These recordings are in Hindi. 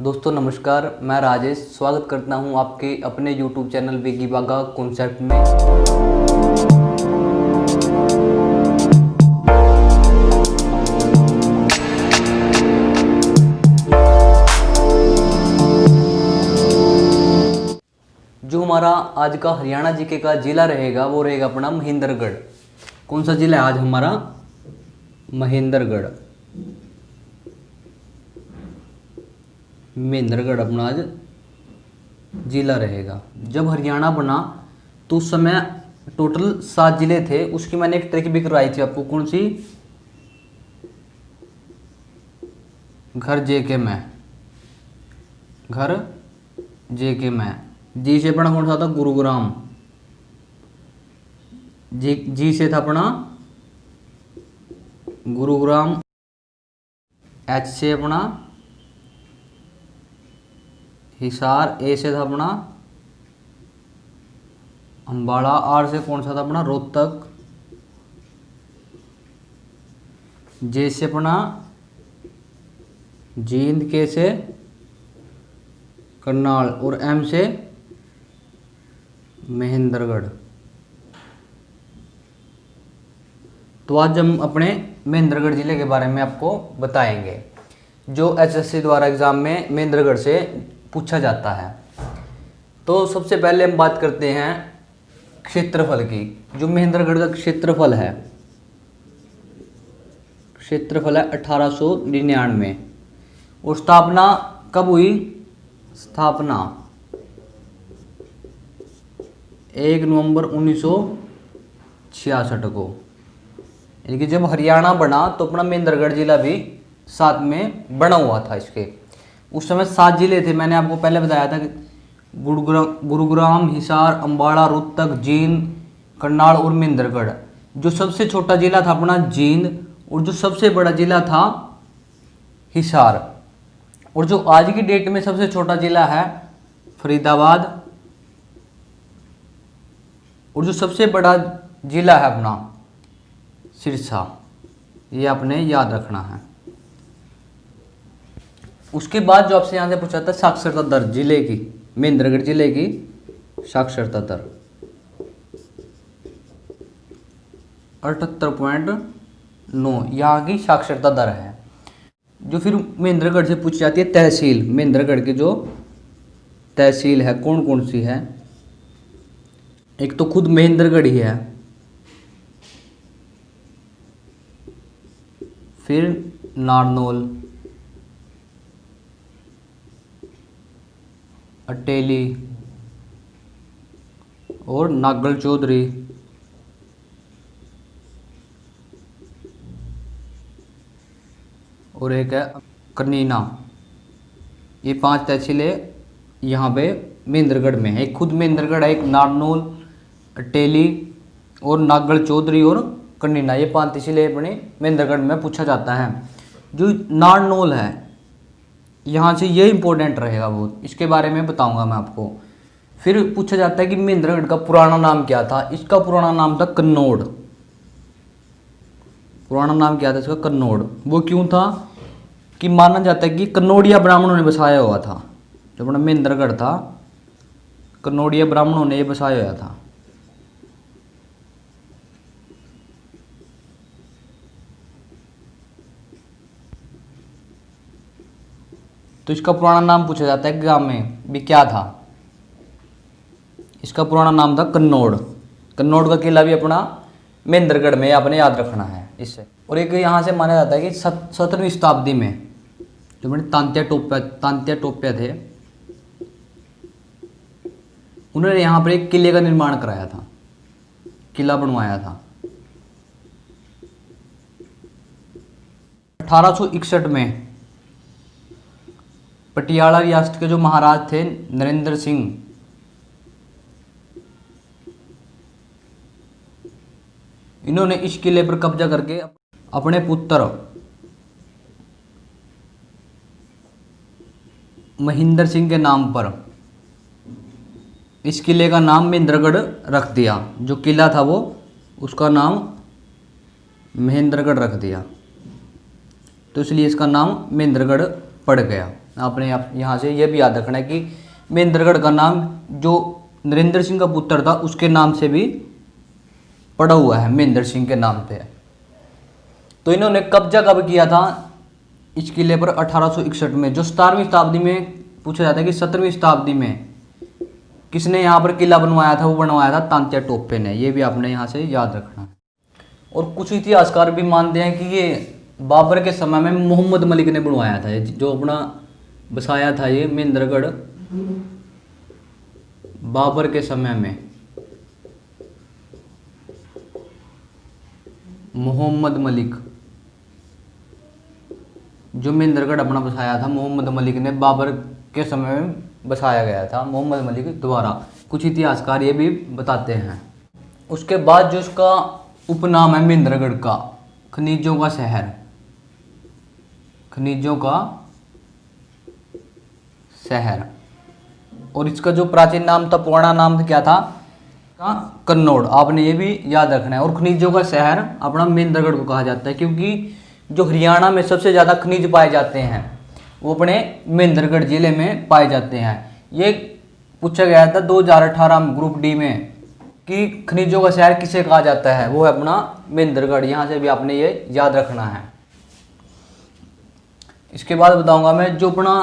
दोस्तों नमस्कार, मैं राजेश स्वागत करता हूं आपके अपने YouTube चैनल बिगी बागा कॉन्सेप्ट में। जो हमारा आज का हरियाणा जीके का जिला रहेगा वो रहेगा अपना महेंद्रगढ़। कौन सा जिला है आज हमारा? महेंद्रगढ़। महेंद्रगढ़ अपना आज जिला रहेगा। जब हरियाणा बना तो उस समय टोटल 7 जिले थे। उसकी मैंने एक ट्रिक भी करवाई थी आपको। कौन सी? घर जेके में, घर जेके में। जी से अपना कौन सा था? गुरुग्राम। जी से था अपना गुरुग्राम। एच से अपना हिसार। ए से था अपना अंबाला। आर से कौन सा था अपना? रोहतक। जे से अपना जींद। के से करनाल। और एम से महेंद्रगढ़। तो आज हम अपने महेंद्रगढ़ जिले के बारे में आपको बताएंगे, जो एचएससी द्वारा एग्जाम में महेंद्रगढ़ से पूछा जाता है। तो सबसे पहले हम बात करते हैं क्षेत्रफल की। जो महेंद्रगढ़ का क्षेत्रफल है 1899। और स्थापना कब हुई? स्थापना 1 नवंबर 1966 को। यानी कि जब हरियाणा बना तो अपना महेंद्रगढ़ जिला भी साथ में बना हुआ था इसके। उस समय 7 जिले थे। मैंने आपको पहले बताया था कि गुरुग्राम, हिसार, अंबाला, रोहतक, जींद, करनाल और महेंद्रगढ़। जो सबसे छोटा जिला था अपना जींद, और जो सबसे बड़ा जिला था हिसार। और जो आज की डेट में सबसे छोटा जिला है फरीदाबाद। और जो सबसे बड़ा जिला है अपना सिरसा। ये आपने याद रखना है। उसके बाद जो आपसे यहाँ से पूछा था साक्षरता दर जिले की, महेंद्रगढ़ जिले की साक्षरता दर 78.9 यहाँ की साक्षरता दर है। जो फिर महेंद्रगढ़ से पूछी जाती है तहसील। महेंद्रगढ़ की जो तहसील है कौन कौन सी है? एक तो खुद महेंद्रगढ़ ही है, फिर नारनौल, अटेली और नागल चौधरी, और एक है कनीना। ये 5 तहसीलें यहाँ पे महेंद्रगढ़ में है। एक खुद महेंद्रगढ़ है, एक नारनौल, अटेली और नागल चौधरी और कनीना। ये 5 तहसीलें अपने महेंद्रगढ़ में पूछा जाता है। जो नारनौल है यहाँ से ये इंपॉर्टेंट रहेगा बहुत, इसके बारे में बताऊंगा मैं आपको। फिर पूछा जाता है कि महेंद्रगढ़ का पुराना नाम क्या था? इसका पुराना नाम था कन्नौड़। पुराना नाम क्या था इसका? कन्नौड़। वो क्यों था? कि माना जाता है कि कन्नौड़िया ब्राह्मणों ने बसाया हुआ था। जो अपना महेंद्रगढ़ था कन्नौड़िया ब्राह्मणों ने ये बसाया हुआ था। तो इसका पुराना नाम पूछा जाता है गांव में भी क्या था? इसका पुराना नाम था कन्नौड़। कन्नौड़ का किला भी अपना महेंद्रगढ़ में, आपने याद रखना है इससे। और एक यहाँ से माना जाता है कि 17वीं शताब्दी में जो अपने तांत्या टोप्या थे, उन्होंने यहाँ पर एक किले का निर्माण कराया था, किला बनवाया था। 1861 में पटियाला रियासत के जो महाराज थे नरेंद्र सिंह, इन्होंने इस किले पर कब्जा करके अपने पुत्र महेंद्र सिंह के नाम पर इस किले का नाम महेंद्रगढ़ रख दिया। जो किला था वो उसका नाम महेंद्रगढ़ रख दिया। तो इसलिए इसका नाम महेंद्रगढ़ पड़ गया। आपने यहाँ से ये भी याद रखना है कि महेंद्रगढ़ का नाम जो नरेंद्र सिंह का पुत्र था उसके नाम से भी पड़ा हुआ है, महेंद्र सिंह के नाम पे। तो इन्होंने कब्जा कब किया था इस किले पर? 1861 में। जो 17वीं शताब्दी में पूछा जाता है कि 17वीं शताब्दी में किसने यहाँ पर किला बनवाया था, वो बनवाया था तांत्या टोपे ने। ये भी आपने यहाँ से याद रखना। और कुछ इतिहासकार भी मानते हैं कि ये बाबर के समय में मोहम्मद मलिक ने बनवाया था, जो अपना बसाया था ये महेंद्रगढ़ बाबर के समय में। मोहम्मद मलिक जो महेंद्रगढ़ अपना बसाया था, मोहम्मद मलिक ने बाबर के समय में बसाया गया था, मोहम्मद मलिक द्वारा। कुछ इतिहासकार ये भी बताते हैं। उसके बाद जो इसका उपनाम है महेंद्रगढ़ का, खनिजों का शहर, खनिजों का शहर। और इसका जो प्राचीन नाम था, पुराना नाम क्या था? कन्नौड़। आपने ये भी याद रखना है। और खनिजों का शहर अपना महेंद्रगढ़ को कहा जाता है, क्योंकि जो हरियाणा में सबसे ज़्यादा खनिज पाए जाते हैं वो अपने महेंद्रगढ़ जिले में पाए जाते हैं। ये पूछा गया था 2018 में ग्रुप डी में कि खनिजों का शहर किसे कहा जाता है, वो है अपना महेंद्रगढ़। यहाँ से भी आपने ये याद रखना है। इसके बाद बताऊंगा मैं जो अपना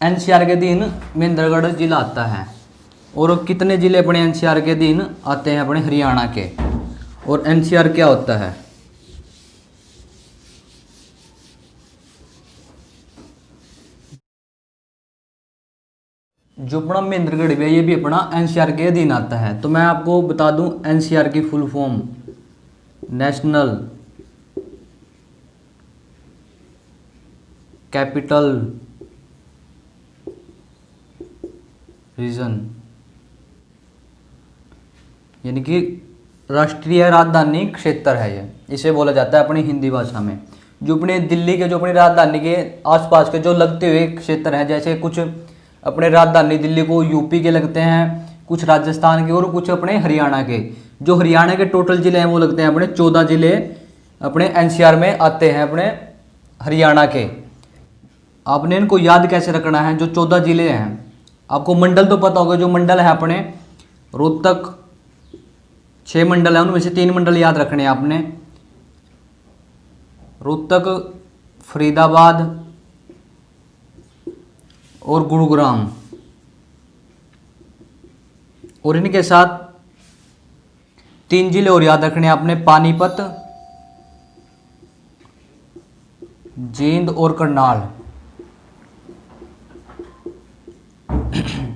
एनसीआर के अधीन महेंद्रगढ़ जिला आता है, और कितने जिले अपने एनसीआर के अधीन आते हैं अपने हरियाणा के। और एनसीआर क्या होता है? जो अपना महेंद्रगढ़ है ये भी अपना एनसीआर के अधीन आता है। तो मैं आपको बता दूं एनसीआर की full form, national capital region, यानी कि राष्ट्रीय राजधानी क्षेत्र है ये, इसे बोला जाता है अपनी हिंदी भाषा में। जो अपने दिल्ली के, जो अपनी राजधानी के आसपास के जो लगते हुए क्षेत्र हैं, जैसे कुछ अपने राजधानी दिल्ली को यूपी के लगते हैं, कुछ राजस्थान के, और कुछ अपने हरियाणा के। जो हरियाणा के टोटल जिले हैं वो लगते हैं अपने 14 जिले अपने एनसीआर में आते हैं अपने हरियाणा के। आपने इनको याद कैसे रखना है? जो 14 जिले हैं, आपको मंडल तो पता होगा। जो मंडल है अपने रोहतक, 6 मंडल है, उनमें से 3 मंडल याद रखने हैं आपने, रोहतक, फरीदाबाद और गुरुग्राम। और इनके साथ 3 जिले और याद रखने हैं आपने, पानीपत, जींद और करनाल।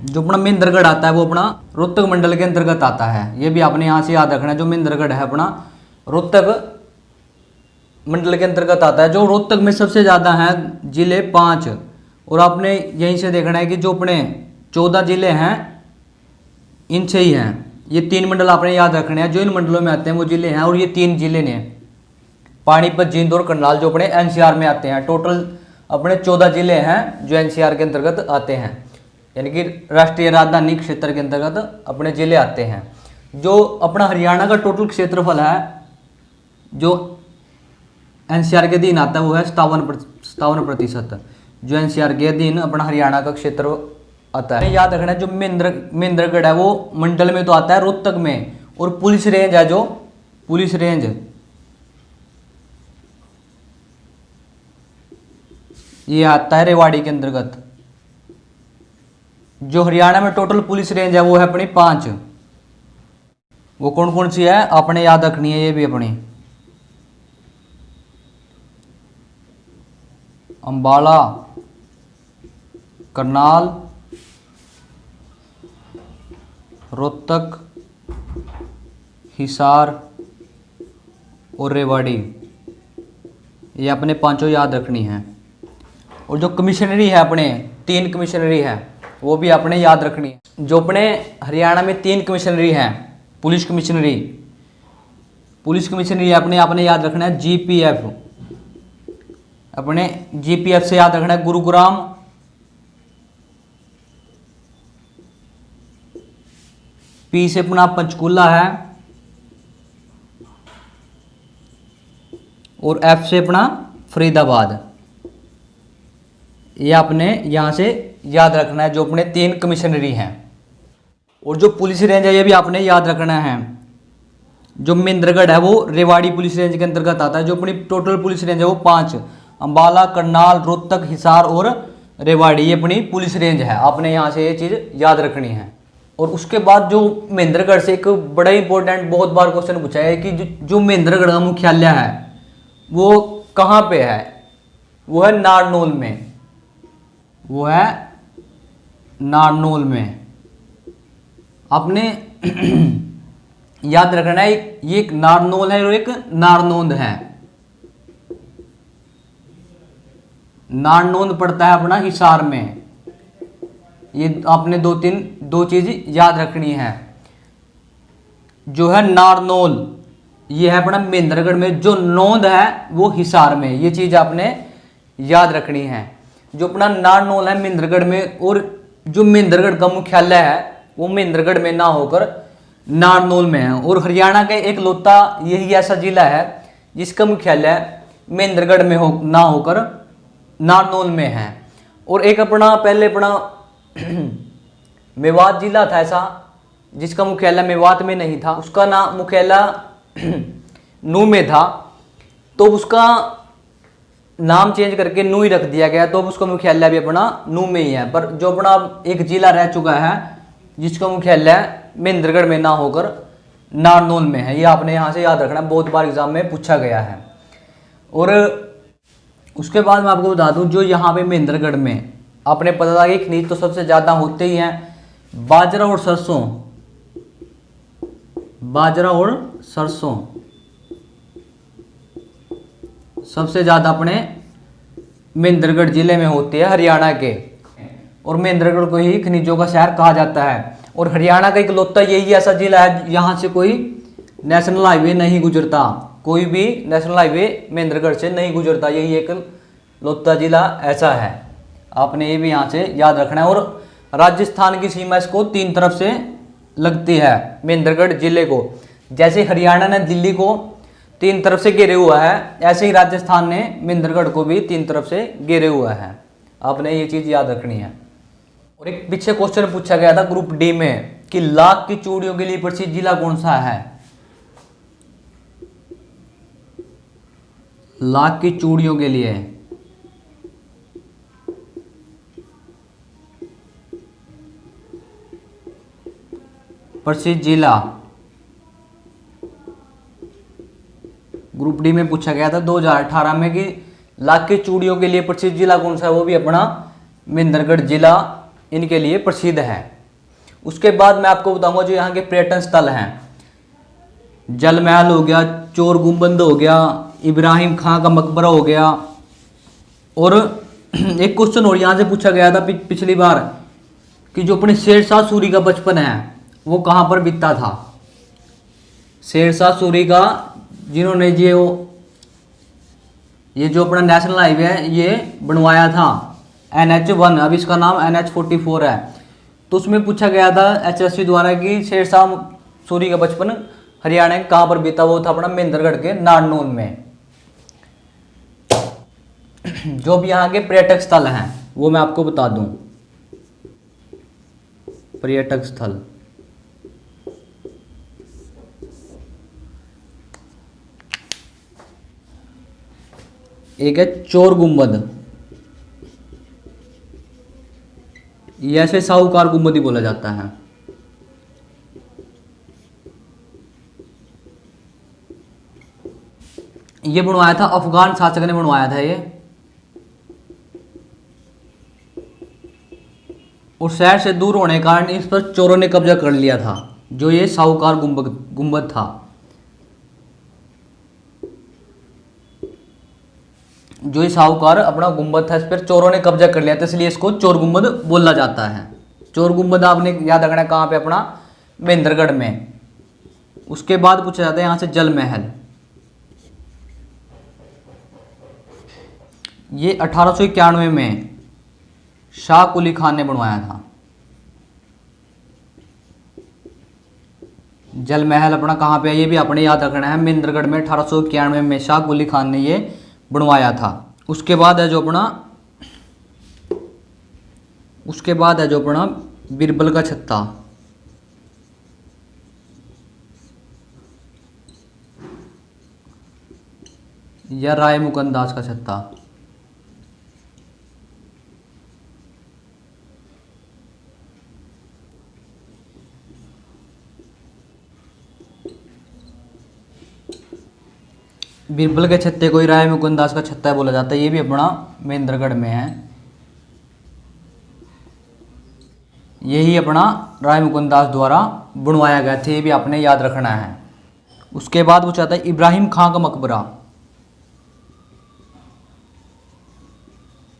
जो अपना महेंद्रगढ़ आता है वो अपना रोहतक मंडल के अंतर्गत आता है। ये भी आपने यहाँ से याद रखना है। जो महेंद्रगढ़ है अपना रोहतक मंडल के अंतर्गत आता है। जो रोहतक में सबसे ज़्यादा हैं जिले 5। और आपने यहीं से देखना है कि जो अपने 14 जिले हैं इनसे ही हैं। ये 3 मंडल आपने याद रखने हैं। जो इन मंडलों में आते हैं वो जिले हैं, और ये 3 जिले ने पानीपत, जींद और करनाल जो अपने एनसीआर में आते हैं। टोटल अपने 14 जिले हैं जो एनसीआर के अंतर्गत आते हैं, यानी कि राष्ट्रीय राजधानी क्षेत्र के अंतर्गत अपने जिले आते हैं। जो अपना हरियाणा का टोटल क्षेत्रफल है जो एनसीआर के अधीन आता है वो है 57%। जो एनसीआर के अधीन अपना हरियाणा का क्षेत्र आता है। याद रखना है जो महेंद्रगढ़ है वो मंडल में तो आता है रोहतक में, और पुलिस रेंज है, जो पुलिस रेंज ये आता है रेवाड़ी के अंतर्गत। जो हरियाणा में टोटल पुलिस रेंज है वो है अपनी 5। वो कौन कौन सी है आपने याद रखनी है। ये भी अपनी अंबाला, करनाल, रोहतक, हिसार और रेवाड़ी, ये अपने 5 याद रखनी है। और जो कमिश्नरी है अपने 3 कमिश्नरी है वो भी आपने याद रखनी है। जो अपने हरियाणा में 3 कमिश्नरी हैं, पुलिस कमिश्नरी अपने आपने याद रखना है जीपीएफ। अपने जीपीएफ से याद रखना है गुरुग्राम, पी से अपना पंचकूला है, और एफ से अपना फरीदाबाद। ये आपने यहाँ से याद रखना है, जो अपने 3 कमिश्नरी हैं। और जो पुलिस रेंज है ये भी आपने याद रखना है। जो महेंद्रगढ़ है वो रेवाड़ी पुलिस रेंज के अंतर्गत आता है। जो अपनी टोटल पुलिस रेंज है वो 5, अंबाला, करनाल, रोहतक, हिसार और रेवाड़ी, ये अपनी पुलिस रेंज है। आपने यहाँ से ये चीज़ याद रखनी है। और उसके बाद जो महेंद्रगढ़ से एक बड़ा इंपॉर्टेंट बहुत बार क्वेश्चन पूछा है कि जो महेंद्रगढ़ का मुख्यालय है वो कहाँ पे है? वो है नारनौल में। वो है नारनौल में। आपने याद रखना है, ये एक नारनौल है और एक नारनौंद है। नारनौंद पड़ता है अपना हिसार में। ये आपने दो चीज याद रखनी है। जो है नारनौल, ये है अपना महेंद्रगढ़ में। जो नौंद है वो हिसार में। ये चीज आपने याद रखनी है। जो अपना नारनौल है महेंद्रगढ़ में, और जो महेंद्रगढ़ का मुख्यालय है वो महेंद्रगढ़ में ना होकर नारनौल में है। और हरियाणा का एक लौता यही ऐसा जिला है जिसका मुख्यालय महेंद्रगढ़ में ना होकर नारनौल में है। और एक अपना पहले अपना मेवात जिला था ऐसा, जिसका मुख्यालय मेवात में नहीं था, उसका नाम मुख्यालय नू में था, तो उसका नाम चेंज करके नू ही रख दिया गया। तो उसका मुख्यालय भी अपना नू में ही है। पर जो अपना एक जिला रह चुका है जिसका मुख्यालय महेंद्रगढ़ में ना होकर नारनौल में है, ये आपने यहाँ से याद रखना, बहुत बार एग्जाम में पूछा गया है। और उसके बाद मैं आपको बता दूं, जो यहाँ पे महेंद्रगढ़ में आपने पता था कि खनिज तो सबसे ज़्यादा होते ही हैं, बाजरा और सरसों। बाजरा और सरसों सबसे ज़्यादा अपने महेंद्रगढ़ जिले में होते हैं हरियाणा के। और महेंद्रगढ़ को ही खनिजों का शहर कहा जाता है। और हरियाणा का इकलौता यही ऐसा जिला है यहाँ से कोई नेशनल हाईवे नहीं गुजरता। कोई भी नेशनल हाईवे महेंद्रगढ़ से नहीं गुजरता। यही एक लौता जिला ऐसा है। आपने ये भी यहाँ से याद रखना है। और राजस्थान की सीमा इसको 3 तरफ से लगती है महेंद्रगढ़ जिले को। जैसे हरियाणा ने दिल्ली को 3 तरफ से घेरे हुआ है, ऐसे ही राजस्थान ने महेंद्रगढ़ को भी 3 तरफ से घेरे हुआ है। आपने ये चीज़ याद रखनी है। और एक पीछे क्वेश्चन पूछा गया था ग्रुप डी में कि लाख की चूड़ियों के लिए प्रसिद्ध जिला कौन सा है? लाख की चूड़ियों के लिए प्रसिद्ध जिला ग्रुप डी में पूछा गया था 2018 में कि लाख की चूड़ियों के लिए प्रसिद्ध जिला कौन सा है? वो भी अपना महेंद्रगढ़ जिला इनके लिए प्रसिद्ध है। उसके बाद मैं आपको बताऊंगा जो यहाँ के पर्यटन स्थल हैं। जल महल हो गया, चोर गुम्बद हो गया, इब्राहिम खां का मकबरा हो गया। और एक क्वेश्चन और यहाँ से पूछा गया था पिछली बार कि जो अपने शेरशाह सूरी का बचपन है वो कहाँ पर बीता था? शेरशाह सूरी का जिन्होंने ये जो अपना नेशनल हाईवे है ये बनवाया था NH1, अब इसका नाम NH44 है। तो उसमें पूछा गया था HSC द्वारा कि शेरशाह सूरी का बचपन हरियाणा के कहाँ पर बीता? वो था अपना महेंद्रगढ़ के नारनौल में। जो भी यहाँ के पर्यटक स्थल हैं वो मैं आपको बता दूं। पर्यटक स्थल एक है चोर गुम्बद, ये ऐसे साहूकार गुम्बद ही बोला जाता है। ये बनवाया था अफगान शासक ने बनवाया था ये। और शहर से दूर होने के कारण इस पर चोरों ने कब्जा कर लिया था। जो ये साहूकार गुम्बद था, जो ये साहूकार अपना गुम्बद था, इस पर चोरों ने कब्जा कर लिया था, इसलिए इसको चोर गुम्बद बोला जाता है। चोर गुम्बद आपने याद रखना है कहाँ पे? अपना महेंद्रगढ़ में। उसके बाद पूछा जाता है यहाँ से जल महल। ये 1891 में शाह कुली खान ने बनवाया था। जल महल अपना कहाँ पे है? ये भी आपने याद रखना है, महेंद्रगढ़ में 1891 में शाह कुली खान ने ये बनवाया था। उसके बाद है जो अपना उसके बाद है जो अपना बीरबल का छत्ता, या राय मुकुंदास का छत्ता। बीरबल के छत्ते को ही राय मुकुंदास का छत्ता बोला जाता है। ये भी अपना महेंद्रगढ़ में है। यही अपना राय मुकुंदास द्वारा बनवाया गया था, ये भी आपने याद रखना है। उसके बाद वो चाहता है इब्राहिम खां का मकबरा।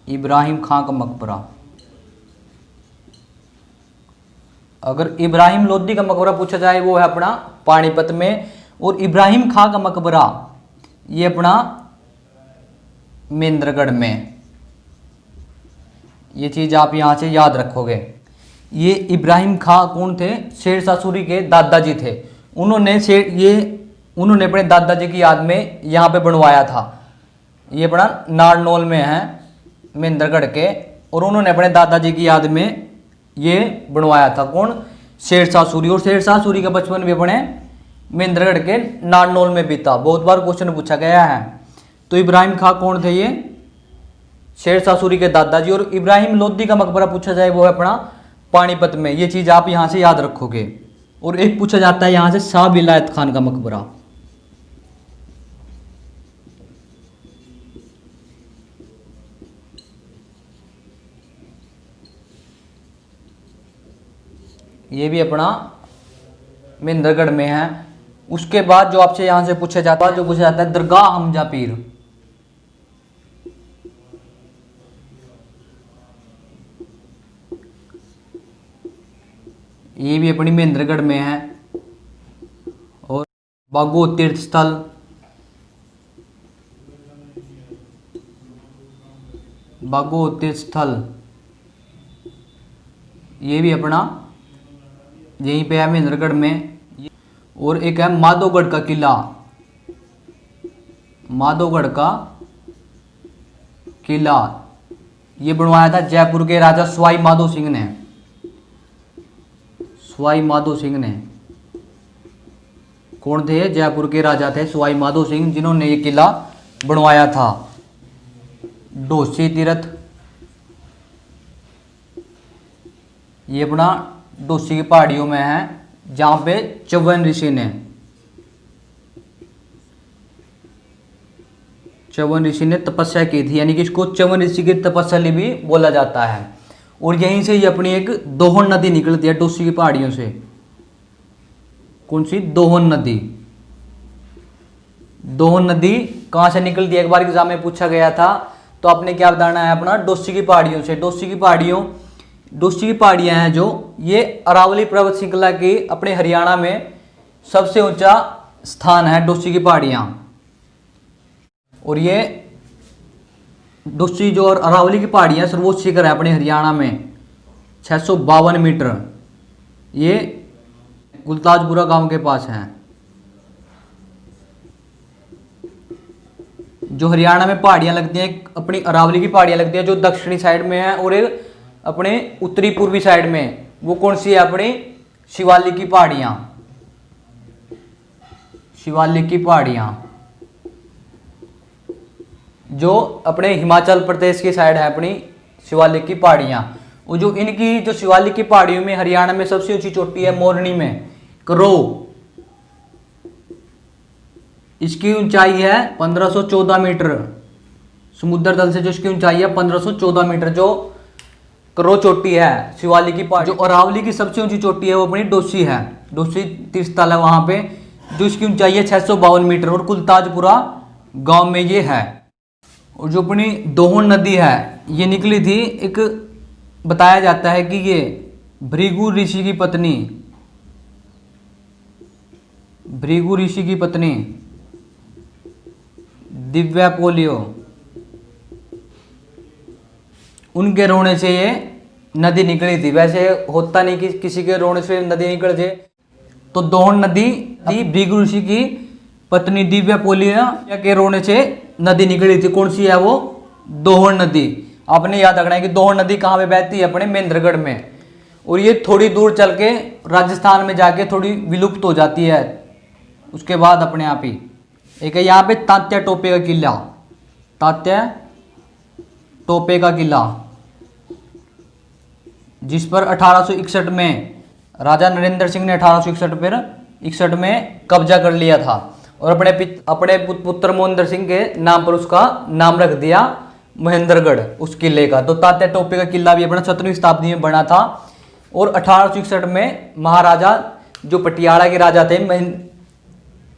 इब्राहिम खां का मकबरा, अगर इब्राहिम लोदी का मकबरा पूछा जाए वो है अपना पानीपत में, और इब्राहिम खां का मकबरा ये अपना महेंद्रगढ़ में। ये चीज आप यहां से याद रखोगे। ये इब्राहिम खां कौन थे? शेरशाह सूरी के दादाजी थे। उन्होंने अपने दादाजी की याद में यहाँ पे बनवाया था। ये अपना नारनौल में है महेंद्रगढ़ के, और उन्होंने अपने दादाजी की याद में ये बनवाया था। कौन? शेरशाह सूरी। और शेरशाह सूरी का बचपन भी अपने महेंद्रगढ़ के नारनौल में बीता। बहुत बार क्वेश्चन पूछा गया है। तो इब्राहिम खां कौन थे? ये शेरशाह सूरी के दादाजी। और इब्राहिम लोदी का मकबरा पूछा जाए वो है अपना पानीपत में। ये चीज आप यहां से याद रखोगे। और एक पूछा जाता है यहां से शाह विलायत खान का मकबरा। ये भी अपना महेंद्रगढ़ में है। उसके बाद जो आपसे यहां से पूछा जाता है दरगाह हमजा पीर। ये भी अपनी महेंद्रगढ़ में है। और बागो तीर्थ स्थल, बागो तीर्थ स्थल ये भी अपना यहीं पे है महेंद्रगढ़ में। और एक है माधोगढ़ का किला। माधोगढ़ का किला ये बनवाया था जयपुर के राजा सवाई माधो सिंह ने। सवाई माधो सिंह ने, कौन थे? जयपुर के राजा थे सवाई माधो सिंह, जिन्होंने ये किला बनवाया था। डोसी तीर्थ ये अपना डोसी की पहाड़ियों में है, जहां पे च्यवन ऋषि ने तपस्या की थी। यानी कि इसको च्यवन ऋषि की तपस्या भी बोला जाता है। और यहीं से ये अपनी एक दोहन नदी निकलती है डोसी की पहाड़ियों से। कौन सी? दोहन नदी। दोहन नदी कहां से निकलती है? एक बार एग्जाम में पूछा गया था। तो आपने क्या बताना है? अपना डोसी की पहाड़ियों से। डोसी की पहाड़ियां हैं जो ये अरावली पर्वत श्रृंखला की अपने हरियाणा में सबसे ऊंचा स्थान है डोसी की पहाड़ियां। और ये डोसी जो और अरावली की पहाड़ियां सर्वोच्च शिखर है अपने हरियाणा में 652 मीटर। ये गुलताजपुरा गांव के पास है। जो हरियाणा में पहाड़ियां लगती हैं, अपनी अरावली की पहाड़ियां लगती हैं जो दक्षिणी साइड में है, और एक अपने उत्तरी पूर्वी साइड में, वो कौन सी है? अपनी शिवालिक की पहाड़ियां। शिवालिक की पहाड़ियां जो अपने हिमाचल प्रदेश की साइड है, अपनी शिवालिक की पहाड़ियां। और जो इनकी जो शिवालिक की पहाड़ियों में हरियाणा में सबसे ऊंची चोटी है मोरनी में, करो। इसकी ऊंचाई है 1514 मीटर। समुद्र तल से जो इसकी ऊंचाई है 1514 मीटर, जो करो चोटी है शिवालिक की पहाड़ी। जो अरावली की सबसे ऊंची चोटी है वो अपनी डोसी है। डोसी तीर्थ स्थल है वहां पे, जो इसकी ऊंचाई है 652 मीटर। और कुलताजपुरा गांव में ये है। और जो अपनी दोहन नदी है ये निकली थी, एक बताया जाता है कि ये भृगु ऋषि की पत्नी दिव्या पोलियो, उनके रोने से ये नदी निकली थी। वैसे होता नहीं कि किसी के रोने से नदी निकल जाए। तो दोहन नदी भृगु ऋषि की पत्नी दिव्या पोलिया के रोने से नदी निकली थी। कौन सी है वो? दोहन नदी। आपने याद रखना है कि दोहर नदी कहाँ पे बहती है, अपने महेंद्रगढ़ में, और ये थोड़ी दूर चल के राजस्थान में जाके थोड़ी विलुप्त हो जाती है उसके बाद अपने आप ही। एक है यहाँ पे तात्या टोपे का किला, तात्या टोपे का किला, जिस पर 1861 में राजा नरेंद्र सिंह ने 1861 में कब्जा कर लिया था और अपने पुत्र मोहन सिंह के नाम पर उसका नाम रख दिया महेंद्रगढ़ उस किले का। तो तात्या टोपे का किला भी अपना 17वीं शताब्दी में बना था और 1861 में महाराजा जो पटियाला के राजा थे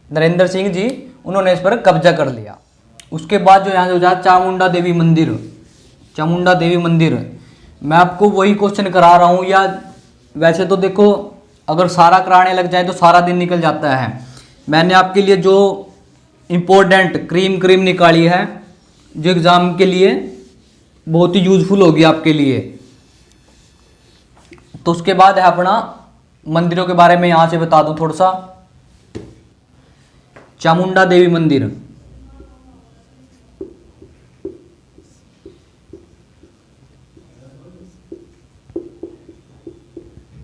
नरेंद्र सिंह जी, उन्होंने इस पर कब्जा कर लिया। उसके बाद जो यहाँ जो चामुंडा देवी मंदिर, चामुंडा देवी मंदिर, मैं आपको वही क्वेश्चन करा रहा हूँ, या वैसे तो देखो अगर सारा कराने लग जाए तो सारा दिन निकल जाता है। मैंने आपके लिए जो इम्पोर्टेंट क्रीम निकाली है जो एग्ज़ाम के लिए बहुत ही यूजफुल होगी आपके लिए। तो उसके बाद है अपना मंदिरों के बारे में यहाँ से बता दूँ थोड़ा सा। चामुंडा देवी मंदिर,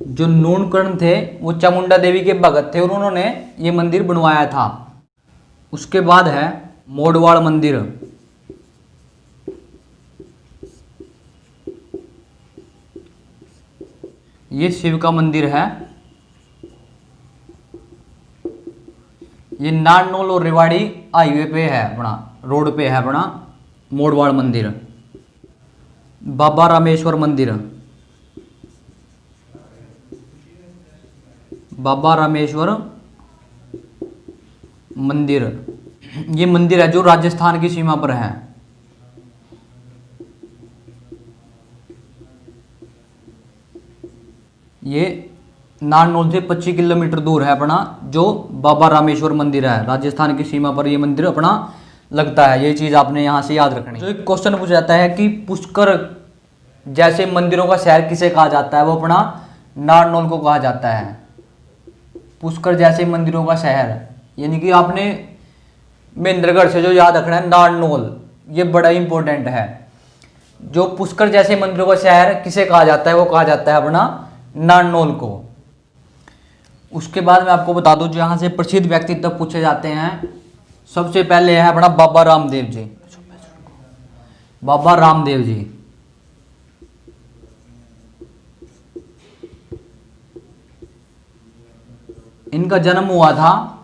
जो नूनकर्ण थे वो चामुंडा देवी के भगत थे और उन्होंने ये मंदिर बनवाया था। उसके बाद है मोडवाड़ मंदिर, ये शिव का मंदिर है। ये नारनौल और रेवाड़ी हाईवे पे है, अपना रोड पे है अपना मोडवाड़ मंदिर। बाबा रामेश्वर मंदिर, बाबा रामेश्वर मंदिर, ये मंदिर है जो राजस्थान की सीमा पर है। ये नारनौल से 25 किलोमीटर दूर है अपना जो बाबा रामेश्वर मंदिर है, राजस्थान की सीमा पर ये मंदिर अपना लगता है। ये चीज़ आपने यहाँ से याद रखनी है। जो एक क्वेश्चन पूछा जाता है कि पुष्कर जैसे मंदिरों का शहर किसे कहा जाता है, वो अपना नारनौल को कहा जाता है। पुष्कर जैसे मंदिरों का शहर, यानी कि आपने महेंद्रगढ़ से जो याद रखना है नारनौल, ये बड़ा इंपॉर्टेंट है। जो पुष्कर जैसे मंदिरों का शहर किसे कहा जाता है, वो कहा जाता है अपना नारनौल को। उसके बाद मैं आपको बता दूं जो यहाँ से प्रसिद्ध व्यक्तित्व पूछे जाते हैं, सबसे पहले है अपना बाबा रामदेव जी। बाबा रामदेव जी, इनका जन्म हुआ था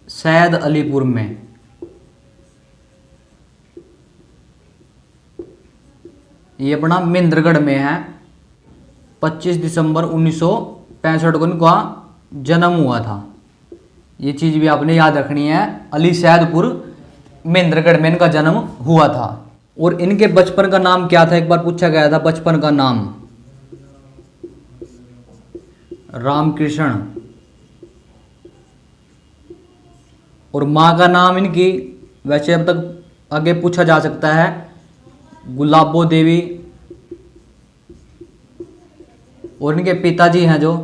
सैयद अलीपुर में। ये अपना महेंद्रगढ़ में है। 25 दिसंबर 1965 को इनका जन्म हुआ था। ये चीज़ भी आपने याद रखनी है। अली सैदपुर महेंद्रगढ़ में इनका जन्म हुआ था। और इनके बचपन का नाम क्या था, एक बार पूछा गया था बचपन का नाम। रामकृष्ण। और माँ का नाम इनकी वैसे अब तक आगे पूछा जा सकता है, गुलाबो देवी। और इनके पिताजी हैं, जो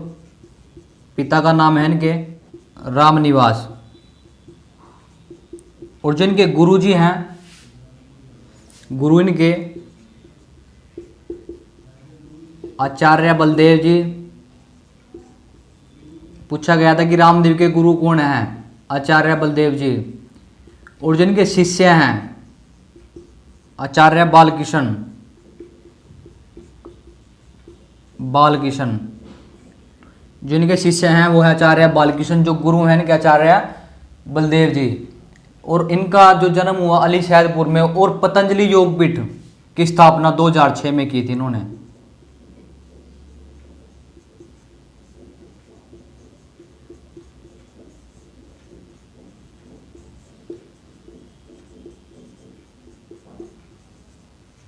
पिता का नाम है इनके रामनिवास। और जो इनके गुरुजी हैं, गुरु इनके आचार्य बलदेव जी। पूछा गया था कि रामदेव के गुरु कौन हैं, आचार्य बलदेव जी। और जिनके शिष्य हैं आचार्य बालकृष्ण। बालकृष्ण जिनके शिष्य हैं वो है आचार्य बालकृष्ण, जो गुरु हैं इनके आचार्य बलदेव जी। और इनका जो जन्म हुआ अली सैदपुर में। और पतंजलि योगपीठ की स्थापना 2006 में की थी इन्होंने।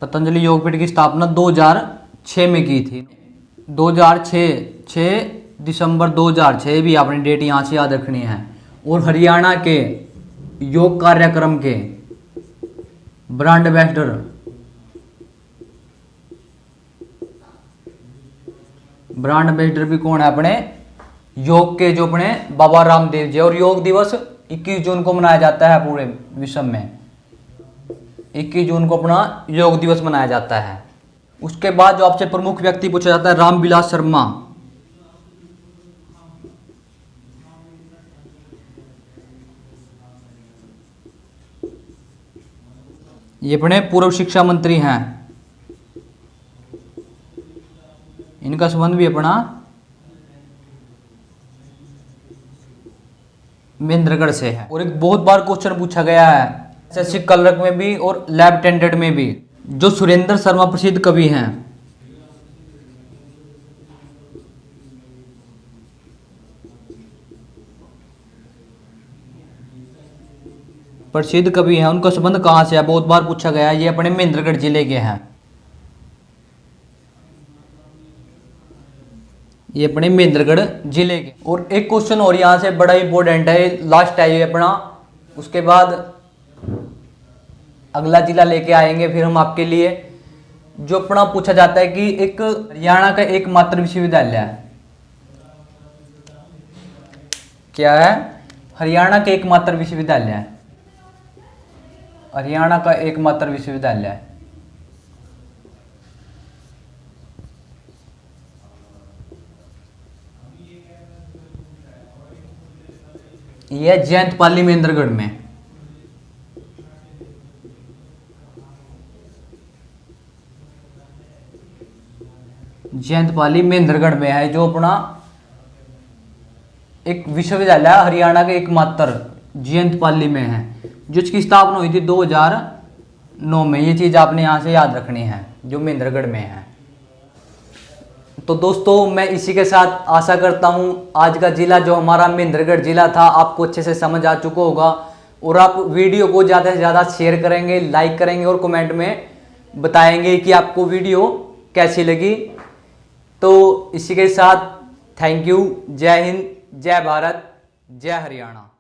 पतंजलि योगपीठ की स्थापना 2006 में की थी। 6 दिसंबर 2006 भी आपने डेट यहाँ से याद रखनी है। और हरियाणा के योग कार्यक्रम के ब्रांड एम्बेसडर भी कौन है, अपने योग के जो अपने बाबा रामदेव जी। और योग दिवस 21 जून को मनाया जाता है पूरे विश्व में। 21 जून को अपना योग दिवस मनाया जाता है। उसके बाद जो आपसे प्रमुख व्यक्ति पूछा जाता है, रामविलास शर्मा। ये अपने पूर्व शिक्षा मंत्री हैं। इनका संबंध भी अपना महेंद्रगढ़ से है। और एक बहुत बार क्वेश्चन पूछा गया है एसएससी क्लर्क में भी और लैब अटेंडेंट में भी, जो सुरेंद्र शर्मा प्रसिद्ध कवि हैं। प्रसिद्ध कवि हैं, उनका संबंध कहाँ से है, बहुत बार पूछा गया है। ये अपने महेंद्रगढ़ जिले के हैं। ये अपने महेंद्रगढ़ जिले के। और एक क्वेश्चन और यहाँ से बड़ा इंपॉर्टेंट है, लास्ट है ये अपना। उसके बाद अगला जिला लेके आएंगे फिर हम आपके लिए। जो अपना पूछा जाता है कि एक हरियाणा का एकमात्र विश्वविद्यालय है, क्या है? हरियाणा का एकमात्र विश्वविद्यालय है। हरियाणा का एकमात्र विश्वविद्यालय है। यह जयंत पाली महेंद्रगढ़ में। जयंत पाली महेंद्रगढ़ में है, जो अपना एक विश्वविद्यालय हरियाणा के एकमात्र जयंत पाली में है, जिसकी स्थापना हुई थी 2009 में। ये चीज आपने यहां से याद रखनी है, जो महेंद्रगढ़ में है। तो दोस्तों, मैं इसी के साथ आशा करता हूं आज का जिला जो हमारा महेंद्रगढ़ जिला था आपको अच्छे से समझ आ चुका होगा। और आप वीडियो को ज़्यादा से ज़्यादा शेयर करेंगे, लाइक करेंगे और कमेंट में बताएंगे कि आपको वीडियो कैसी लगी। तो इसी के साथ थैंक यू। जय हिंद, जय भारत, जय हरियाणा।